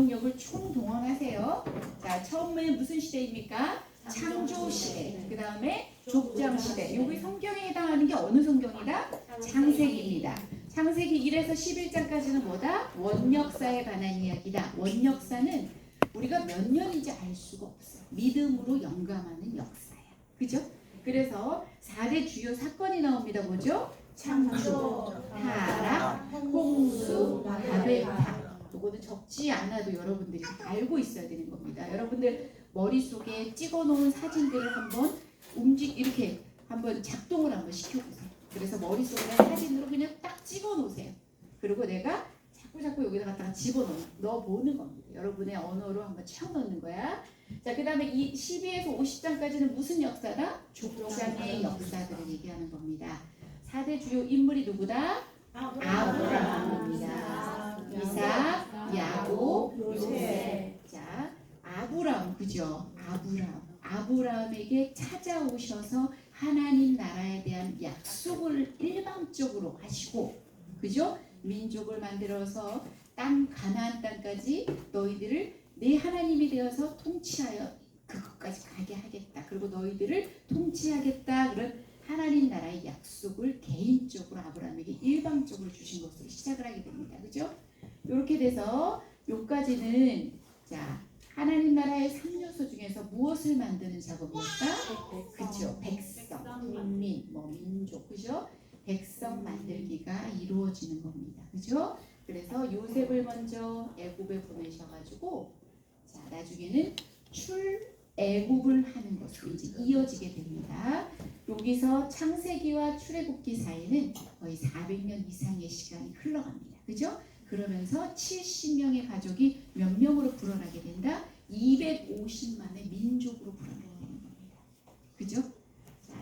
기억력을 총동원하세요. 자, 처음에 무슨 시대입니까? 창조 시대. 그 다음에 족장 시대. 여기 성경에 해당하는 게 어느 성경이다? 창세기입니다. 창세기 1에서 11장까지는 뭐다? 원역사에 관한 이야기다. 원역사는 우리가 몇 년인지 알 수가 없어. 믿음으로 영감하는 역사야. 그죠? 그래서 4대 주요 사건이 나옵니다. 뭐죠? 창조, 타락, 홍수, 바벨탑. 이거는 적지 않아도 여러분들이 알고 있어야 되는 겁니다. 여러분들 머릿속에 찍어놓은 사진들을 한번 이렇게 한번 작동을 한번 시켜보세요. 그래서 머릿속에 사진으로 그냥 딱 찍어놓으세요. 그리고 내가 자꾸 여기다 갖다가 넣어보는 겁니다. 여러분의 언어로 한번 채워넣는 거야. 자, 그 다음에 이 12에서 50장까지는 무슨 역사다? 족장의 역사들을 얘기하는 겁니다. 4대 주요 인물이 누구다? 아브라함입니다. 이삭, 야곱, 요셉. 자, 아브라함, 그죠? 아브라함에게 찾아오셔서 하나님 나라에 대한 약속을 일방적으로 하시고, 그죠? 민족을 만들어서 가나안 땅까지 너희들을 내 하나님이 되어서 통치하여 그것까지 가게 하겠다. 그리고 너희들을 통치하겠다. 그런 하나님 나라의 약속을 개인적으로 아브라함에게 일방적으로 주신 것으로 시작을 하게 됩니다. 그죠? 이렇게 돼서 여기까지는 자, 하나님 나라의 3요소 중에서 무엇을 만드는 작업일까? 그죠? 백성, 국민, 민족, 그죠? 백성 만들기가 이루어지는 겁니다. 그죠? 그래서 요셉을 먼저 애굽에 보내셔가지고 자, 나중에는 출애굽을 하는 것으로 이제 이어지게 됩니다. 여기서 창세기와 출애굽기 사이는 거의 400년 이상의 시간이 흘러갑니다. 그죠? 그러면서 70명의 가족이 몇 명으로 불어나게 된다? 250만의 민족으로 불어나게 되는 겁니다. 그죠? 자,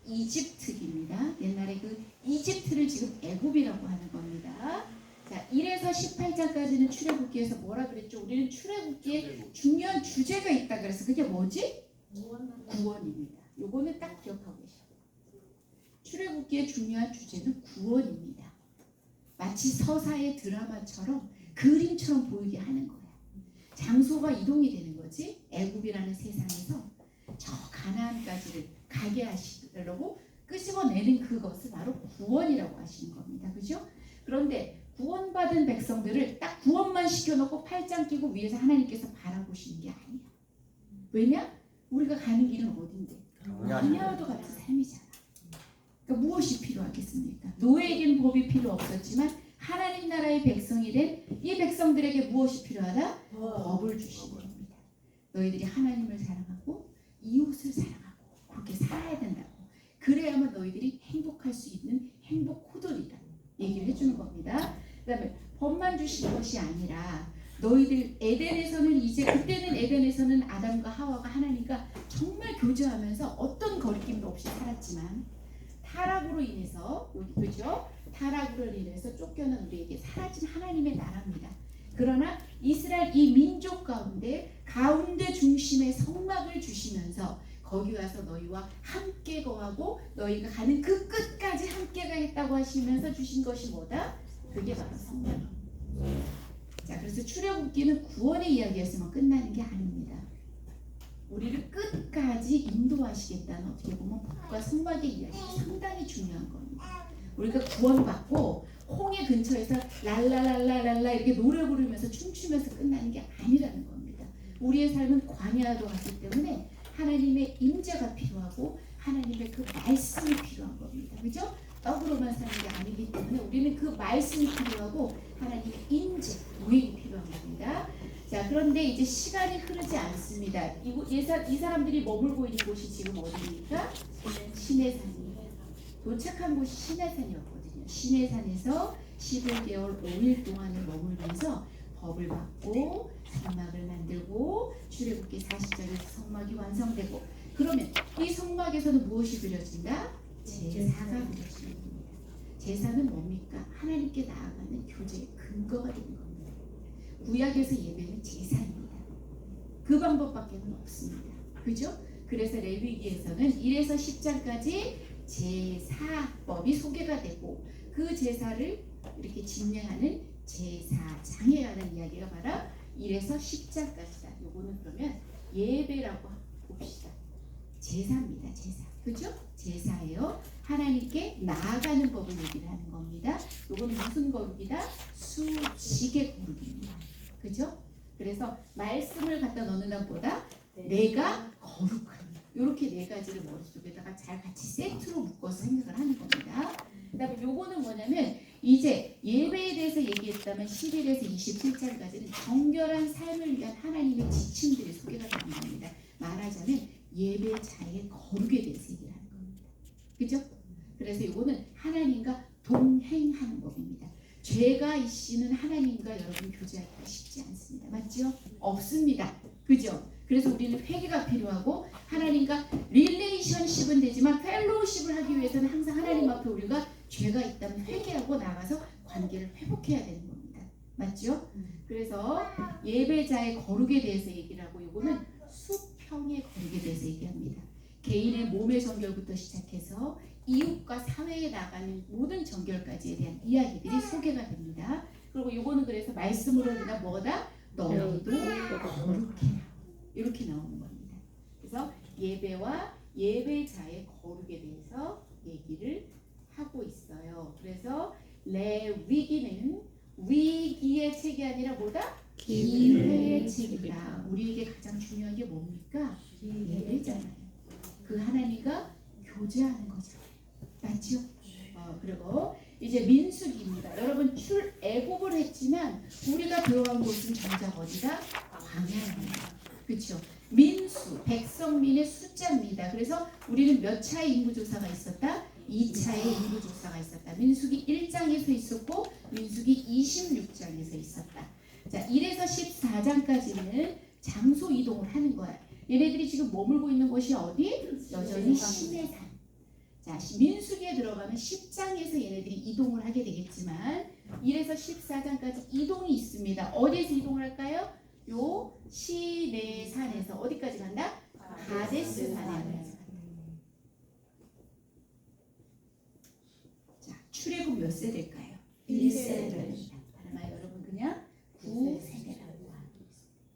이집트입니다. 옛날에 그 이집트를 지금 애굽이라고 하는 겁니다. 자, 1에서 18장까지는 출애굽기에서 뭐라 그랬죠? 우리는 출애굽기에 중요한 주제가 있다 그래서 그게 뭐지? 구원입니다. 요거는 딱 기억하고 계셔. 출애굽기의 중요한 주제는 구원입니다. 마치 서사의 드라마처럼 그림처럼 보이게 하는 거야. 장소가 이동이 되는 거지. 애굽이라는 세상에서 저 가나안까지를 가게 하시려고 끄집어내는 그것을 바로 구원이라고 하시는 겁니다. 그죠? 그런데 구원받은 백성들을 딱 구원만 시켜놓고 팔짱 끼고 위에서 하나님께서 바라보시는 게 아니야. 왜냐? 우리가 가는 길은 어딘데? 그녀와도 같은 삶이잖아. 그러니까 무엇이 필요하겠습니까? 노예에겐 법이 필요 없었지만 하나님 나라의 백성이 된 이 백성들에게 무엇이 필요하다? 법을 주시는 겁니다. 너희들이 하나님을 사랑하고 이웃을 사랑하고 그렇게 살아야 된다고. 그래야만 너희들이 행복할 수 있는 행복 코드이라는 얘기를 해주는 겁니다. 그 다음에 법만 주신 것이 아니라 너희들 그때는 에덴에서는 아담과 하와가 하나님과 정말 교제하면서 어떤 거리낌도 없이 살았지만 타락으로 인해서 그죠? 타락으로 인해서 쫓겨난 우리에게 사라진 하나님의 나라입니다. 그러나 이스라엘 이 민족 가운데 중심에 성막을 주시면서 거기 와서 너희와 함께 거하고 너희가 가는 그 끝까지 함께 가겠다고 하시면서 주신 것이 뭐다? 그게 바로 성막. 자, 그래서 출애굽기는 구원의 이야기였으면 끝나는 게 아닙니다. 우리를 끝까지 인도하시겠다는 어떻게 보면 법과 성막의 이야기가 상당히 중요한 겁니다. 우리가 구원받고 홍해 근처에서 랄랄랄랄랄라 이렇게 노래 부르면서 춤추면서 끝나는 게 아니라는 겁니다. 우리의 삶은 광야로 갔기 때문에 하나님의 임재가 필요하고 하나님의 그 말씀이 필요한 겁니다. 그죠? 떡으로만 사는 게 아니기 때문에 우리는 그 말씀이 필요하고 하나님의 임재, 도행이 필요한 겁니다. 자, 그런데 이제 시간이 흐르지 않습니다. 이 사람들이 머물고 있는 곳이 지금 어디입니까? 시내산이에요. 도착한 곳이 시내산이었거든요. 시내산에서 11개월 5일 동안을 머물면서 법을 받고 성막을 만들고 출애굽기 40장에서 성막이 완성되고 그러면 이 성막에서는 무엇이 드려진다? 제사가 드려지는 겁니다. 제사는 뭡니까? 하나님께 나아가는 교제의 근거가 되는 겁니다. 구약에서 예배는 제사입니다. 그 방법밖에는 없습니다. 그죠? 그래서 레위기에서는 1에서 10장까지 제사법이 소개가 되고 그 제사를 이렇게 진행하는 제사장에 관한 이야기가 바로 1에서 10장까지다. 요거는 그러면 예배라고 봅시다. 제사입니다. 제사. 그죠? 제사예요. 하나님께 나아가는 법을 얘기를 하는 겁니다. 요거는 무슨 거룩이다? 수직의 거룩입니다. 그죠? 그래서 말씀을 갖다 넣는 것보다 내가 거룩한 이렇게 네 가지를 머릿속에다가 잘 같이 세트로 묶어서 생각을 하는 겁니다. 그 다음에 요거는 뭐냐면 이제 예배에 대해서 얘기했다면 11에서 27장까지는 정결한 삶을 위한 하나님의 지침들이 소개가 되는 겁니다. 말하자면 예배자의 거룩에 대해서 얘기를 하는 겁니다. 그죠? 그래서 요거는 하나님과 동행하는 법입니다. 죄가 이씨는 하나님과 여러분 교제하기가 쉽지 않습니다. 맞죠? 없습니다. 그죠? 그래서 우리는 회개가 필요하고 하나님과 릴레이션십은 되지만 펠로우십을 하기 위해서는 항상 하나님 앞에 우리가 죄가 있다면 회개하고 나가서 관계를 회복해야 되는 겁니다. 맞죠? 그래서 예배자의 거룩에 대해서 얘기를 하고 이거는 수평의 거룩에 대해서 얘기합니다. 개인의 몸의 정결부터 시작해서 이웃과 사회에 나가는 모든 정결까지에 대한 이야기들이 소개가 됩니다. 그리고 이거는 그래서 말씀으로 우리가 뭐다? 너희도 거룩해라. 이렇게 나오는 겁니다. 그래서 예배와 예배자의 거룩에 대해서 얘기를 하고 있어요. 그래서 레위기는 위기의 책이 아니라 뭐다? 기회의 책이다. 우리에게 가장 중요한 게 뭡니까? 예배잖아요. 그 하나님과 교제하는 거잖아요. 맞죠? 그리고 이제 민수기입니다. 여러분 출애굽을 했지만 우리가 들어간 곳은 정작 어디다? 광야입니다. 그렇죠? 민수, 백성민의 숫자입니다. 그래서 우리는 몇 차의 인구조사가 있었다? 2차의 인구조사가 있었다. 민수기 1장에서 있었고 민수기 26장에서 있었다. 자, 1에서 14장까지는 장소 이동을 하는 거야. 얘네들이 지금 머물고 있는 곳이 어디? 여전히 시내산. 자, 민수기에 들어가면 10장에서 얘네들이 이동을 하게 되겠지만 1에서 14장까지 이동이 있습니다. 어디에서 이동을 할까요? 요 시내산에서 어디까지 간다? 가데스 산에. 자, 출애굽 몇 세대일까요? 1세대입니다. 아마 여러분 그냥 9세대라고 하고 있습니다.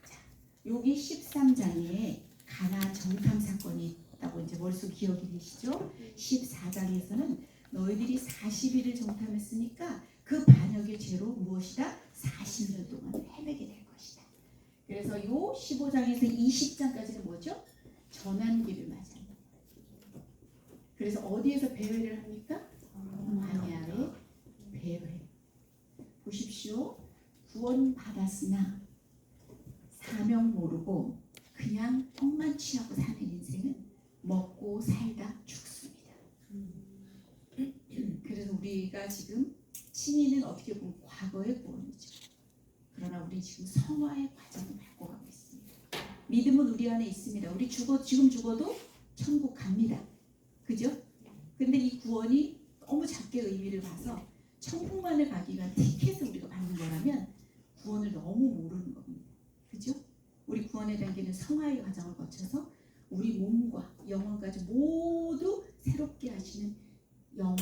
자, 여기 13장에 가나안 정탐 사건이 있다고 이제 머릿속 기억이 되시죠? 14장에서는 너희들이 40일을 정탐했으니까 그 반역의 죄로 무엇이다? 40년 동안 헤매게 될 것이다. 그래서 요 15장에서 20장까지는 뭐죠? 전환기를 맞이합니다. 그래서 어디에서 배회를 합니까? 광야의 배회. 보십시오. 구원 받았으나 사명 모르고 그냥 똥만 취하고 사는 인생은 먹고 살다 죽습니다. 그래서 우리가 지금 신인은 어떻게 보면 과거의 구원이죠. 그러나 우리 지금 성화의 과정을 밟고 가고 있습니다. 믿음은 우리 안에 있습니다. 우리 지금 죽어도 천국 갑니다. 그죠? 근데 이 구원이 너무 작게 의미를 봐서 천국만을 가기 위한 티켓을 우리가 받는 거라면 구원을 너무 모르는 겁니다. 그죠? 우리 구원의 단계는 성화의 과정을 거쳐서 우리 몸과 영혼까지 모두 새롭게 하시는 영화,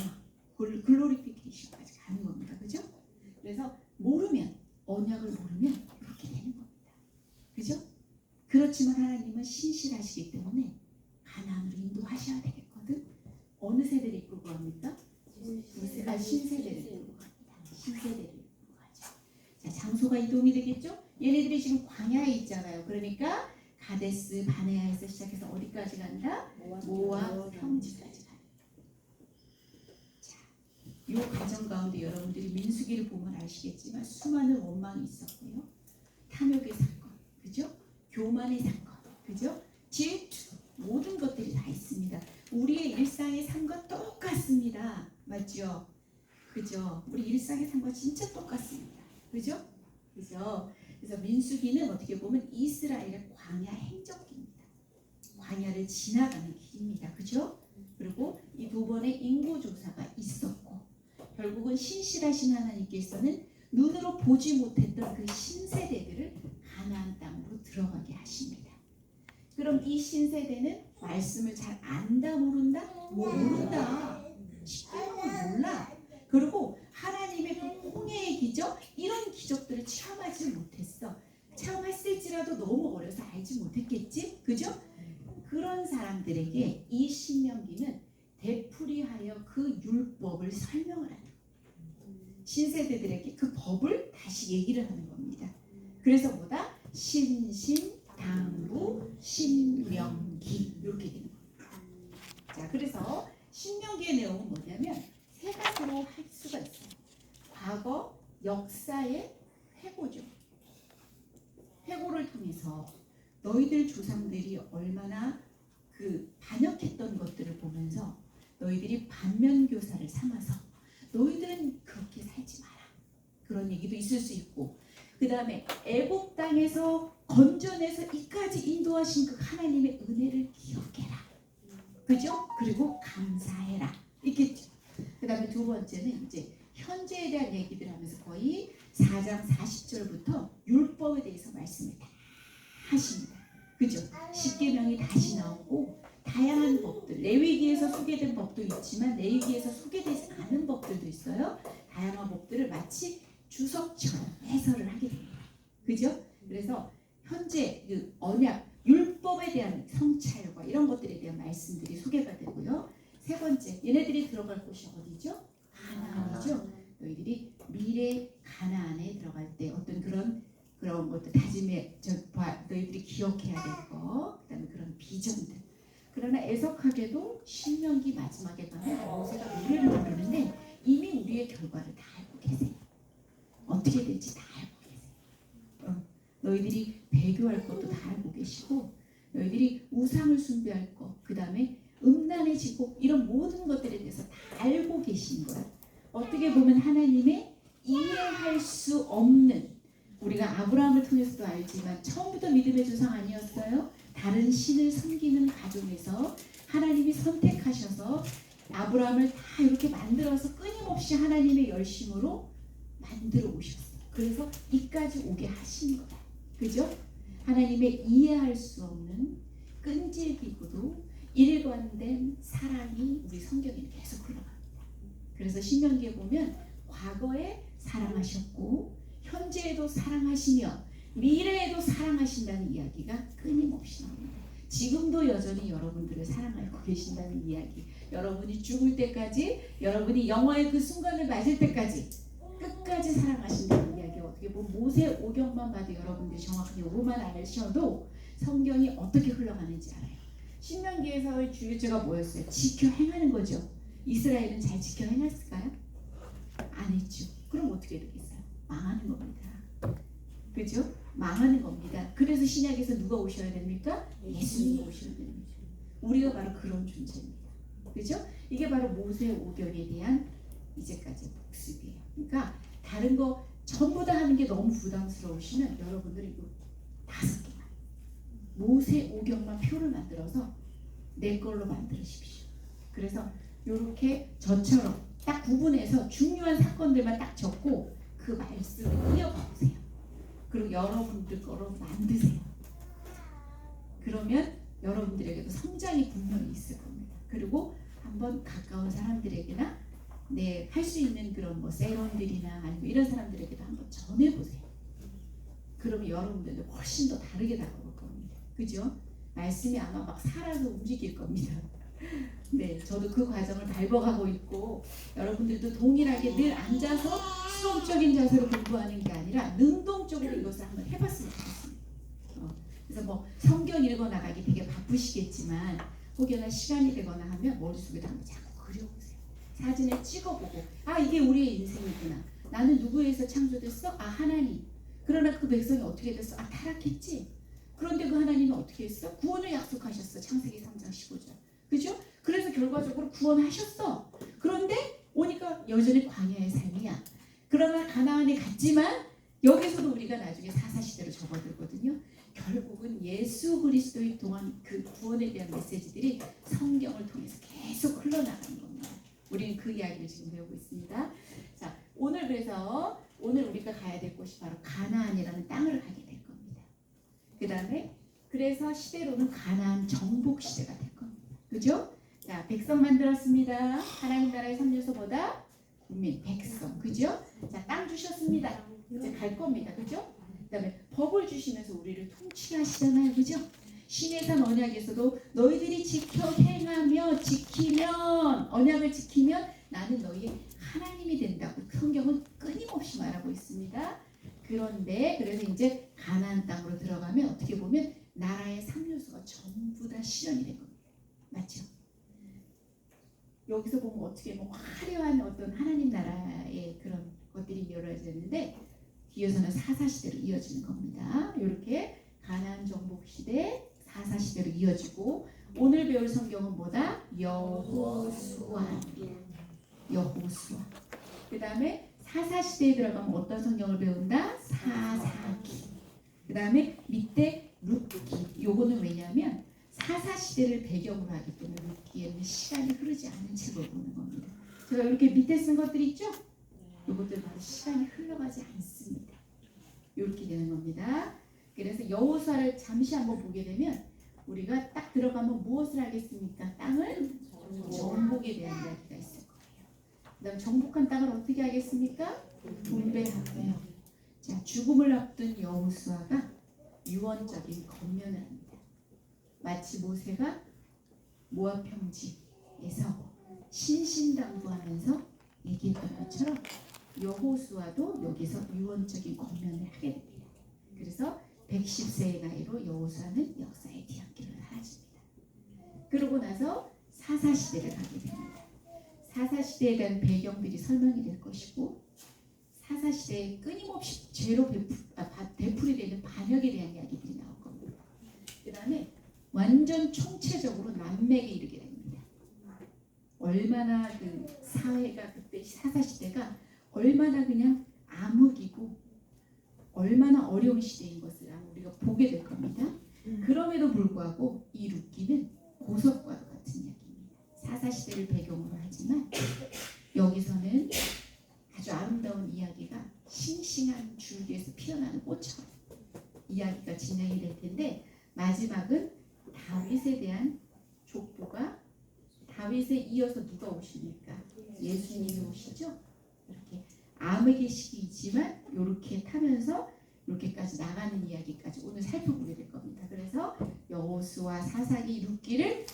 글로리피케이션까지 가는 겁니다. 그죠? 그래서 모르면, 언약을 모르면 그렇게 되는 겁니다. 그죠? 그렇지만 하나님은 신실하시기 때문에 가나안으로 인도하셔야 되겠거든. 어느 세대를 이끌고 갑니까? 신세대를 이끌고 갑니다. 신세대를 이끌고 가죠. 자, 장소가 이동이 되겠죠? 얘네들이 지금 광야에 있잖아요. 그러니까 가데스 바네아에서 시작해서 어디까지 간다? 모압 평지까지 가요. 자, 이 과정 가운데 여러분들이 민수기를 보면 아시겠지만 수많은 원망이 있었고요. 탐욕의 사건, 그죠? 교만의 사건, 그죠? 질투, 모든 것들이 다 있습니다. 우리의 일상의 삶과 똑같습니다. 맞죠? 그죠? 우리 일상의 삶과 진짜 똑같습니다. 그죠? 그죠? 그래서 민수기는 어떻게 보면 이스라엘의 광야 행적기입니다. 광야를 지나가는 길입니다. 그죠? 그리고 이 두 번의 인구조사가 있었고 결국은 신실하신 하나님께서는 눈으로 보지 못했던 그 신세대들을 가나안 땅으로 들어가게 하십니다. 그럼 이 신세대는 말씀을 잘 안다 모른다? 모른다. 쉽게 보면 몰라. 그리고 하나님의 그 홍해의 기적 이런 기적들을 체험하지 못했어. 체험했을지라도 너무 어려서 알지 못했겠지? 그죠? 그런 사람들에게 이 신명기는 되풀이하여 그 율법을 설명을 하는 신세대들에게 그 법을 다시 얘기를 하는 겁니다. 그래서 뭐다? 신신당부 신명기 이렇게 되는 겁니다. 자, 그래서 신명기의 내용은 뭐냐면 세 가지로 할 수가 있어요. 과거 역사의 회고죠. 회고를 통해서 너희들 조상들이 얼마나 그 반역했던 것들을 보면서 너희들이 반면교사를 삼아서 너희들은 그렇게 살지 마라. 그런 얘기도 있을 수 있고, 그 다음에 애굽 땅에서 건져내서 이까지 인도하신 그 하나님의 은혜를 기억해라. 그죠? 그리고 감사해라. 있겠죠. 그 다음에 두 번째는 이제 현재에 대한 얘기들 하면서 거의 4장 40절부터 율법에 대해서 말씀을 다 하십니다. 그죠? 십계명이 다시 나오고 다양한 법들, 레위기에서 소개된 법도 있지만 레위기에서 소개되지 않은 법들도 있어요. 다양한 법들을 마치 주석처럼 해설을 하게 됩니다. 그죠? 그래서 현재 그 언약, 율법에 대한 성찰과 이런 것들에 대한 말씀들이 소개가 되고요. 세 번째, 얘네들이 들어갈 곳이 어디죠? 가나안이죠. 너희들이 미래 가나안에 들어갈 때 어떤 그런 것들 다짐에 너희들이 기억해야 될 거, 그다음에 그런 비전들. 그러나 애석하게도 신명기 마지막에 가면 모세가 노래를 부르는데 이미 우리의 결과를 다 알고 계세요. 어떻게 될지 다 알고 계세요. 너희들이 배교할 것도 다 알고 계시고, 너희들이 우상을 숭배할 것, 그 다음에 음란의 지곡, 이런 모든 것들에 대해서 다 알고 계신 거야. 어떻게 보면 하나님의 이해할 수 없는, 우리가 아브라함을 통해서도 알지만 처음부터 믿음의 조상 아니었어요? 다른 신을 섬기는 가정에서 하나님이 선택하셔서 아브라함을 다 이렇게 만들어서 끊임없이 하나님의 열심으로 만들어 오셨어요. 그래서 이까지 오게 하신 거다. 그죠? 하나님의 이해할 수 없는 끈질기고도 일관된 사랑이 우리 성경에 계속 흘러갑니다. 그래서 신명기에 보면 과거에 사랑하셨고 현재에도 사랑하시며 미래에도 사랑하신다는 이야기가 끊임없이 나옵니다. 지금도 여전히 여러분들을 사랑하고 계신다는 이야기, 여러분이 죽을 때까지, 여러분이 영화의 그 순간을 맞을 때까지 끝까지 사랑하신다는 이야기, 어떻게 보면 모세 오경만 봐도 여러분들이 정확하게 오만 아셔도 성경이 어떻게 흘러가는지 알아요. 신명기에서의 주제가 뭐였어요? 지켜 행하는 거죠. 이스라엘은 잘 지켜 행했을까요? 안 했죠. 그럼 어떻게 되겠어요? 망하는 겁니다. 그죠? 망하는 겁니다. 그래서 신약에서 누가 오셔야 됩니까? 예수님이 오셔야 됩니다. 우리가 바로 그런 존재입니다. 그죠? 이게 바로 모세 오경에 대한 이제까지의 복습이에요. 그러니까 다른 거 전부 다 하는 게 너무 부담스러우시면 여러분들이 이거 5개만 모세 오경만 표를 만들어서 내 걸로 만드십시오. 그래서 이렇게 저처럼 딱 구분해서 중요한 사건들만 딱 적고 그 말씀을 이어가 보세요. 그리고 여러분들 거로 만드세요. 그러면 여러분들에게도 성장이 분명히 있을 겁니다. 그리고 한번 가까운 사람들에게나 할 수 있는 그런 뭐 세론들이나 아니면 이런 사람들에게도 한번 전해보세요. 그러면 여러분들도 훨씬 더 다르게 다가올 겁니다. 그죠? 말씀이 아마 막 살아서 움직일 겁니다. 네, 저도 그 과정을 밟아가고 있고 여러분들도 동일하게 늘 앉아서 수동적인 자세로 공부하는 게 아니라 능동적으로 이것을 한번 해봤으면 좋겠습니다. 그래서 뭐 성경 읽어 나가기 되게 바쁘시겠지만 혹여나 시간이 되거나 하면 머릿속에다 한번 자꾸 그려보세요. 사진을 찍어보고 이게 우리의 인생이구나. 나는 누구에서 창조됐어? 하나님. 그러나 그 백성이 어떻게 됐어? 타락했지. 그런데 그 하나님은 어떻게 했어? 구원을 약속하셨어. 창세기 3장 15절. 그죠? 그래서 결과적으로 구원하셨어. 그런데 오니까 여전히 광야의 삶이야. 그러나 가나안에 갔지만 여기서도 우리가 나중에 사사시대로 접어들거든요. 결국은 예수 그리스도의 동안 그 구원에 대한 메시지들이 성경을 통해서 계속 흘러나가는 겁니다. 우리는 그 이야기를 지금 배우고 있습니다. 자, 오늘 우리가 가야 될 곳이 바로 가나안이라는 땅을 가게 될 겁니다. 그 다음에 그래서 시대로는 가나안 정복 시대가 될 겁니다. 그죠? 자, 백성 만들었습니다. 하나님 나라의 3요소보다 국민, 백성. 그죠? 자, 땅 주셨습니다. 이제 갈 겁니다. 그죠? 그다음에 법을 주시면서 우리를 통치하시잖아요. 그죠? 신의 산 언약에서도 너희들이 지켜 행하며 지키면 언약을 지키면 나는 너희의 하나님이 된다고 성경은 끊임없이 말하고 있습니다. 그런데 그래서 이제 가나안 땅으로 들어가면 어떻게 보면 나라의 3요소가 전부 다 실현이 된 겁니다. 맞죠? 여기서 보면 어떻게 보면 화려한 어떤 하나님 나라의 그런 것들이 이루어졌는데 뒤에서는 사사시대로 이어지는 겁니다. 이렇게 가나안 정복 시대 사사시대로 이어지고 오늘 배울 성경은 뭐다? 여호수아. 여호수아. 그 다음에 사사시대에 들어가면 어떤 성경을 배운다? 사사기. 그 다음에 밑에 룻기. 요거는 왜냐하면 사사시대를 배경으로 하기 때문에 룻기에는 시간이 흐르지 않은 책을 보는 겁니다. 제가 이렇게 밑에 쓴 것들 있죠? 요것들 바로 시간이 흘러가지 않습니다. 이렇게 되는 겁니다. 그래서 여호수아를 잠시 한번 보게 되면 우리가 딱 들어가면 무엇을 하겠습니까? 땅을 정복에 대한 이야기가 있을 거예요. 그다음 정복한 땅을 어떻게 하겠습니까? 분배하고요. 자, 죽음을 앞둔 여호수아가 유언적인 권면을 합니다. 마치 모세가 모압 평지에서 신신당부하면서 얘기했던 것처럼 여호수아도 여기서 유언적인 권면을 하게 됩니다. 그래서 110세의 나이로 여호수아는 역사의 뒤안길을 사라집니다. 그러고 나서 사사시대를 가게 됩니다. 사사시대에 대한 배경들이 설명이 될 것이고 사사시대에 끊임없이 죄로 되풀이 되는 반역에 대한 이야기들이 나올 겁니다. 그 다음에 완전 총체적으로 난맥에 이르게 됩니다. 얼마나 그 사회가 그때 사사시대가 얼마나 그냥 암흑이고 얼마나 어려운 시대인 것을 우리가 보게 될 겁니다. 그럼에도 불구하고 이 룻기는 보석과도 같은 이야기입니다. 사사시대를 배경으로 하지만 여기서는 아주 아름다운 이야기가 싱싱한 줄기에서 피어나는 꽃처럼 이야기가 진행이 될 텐데 마지막은 다윗에 대한 족보가 다윗에 이어서 누가 오십니까? 예수님이 오시죠. 이렇게 암흑의 시기이지만 이렇게 타면서 이렇게까지 나가는 이야기까지 오늘 살펴보게 될 겁니다. 그래서 여호수아 사사기 룻기를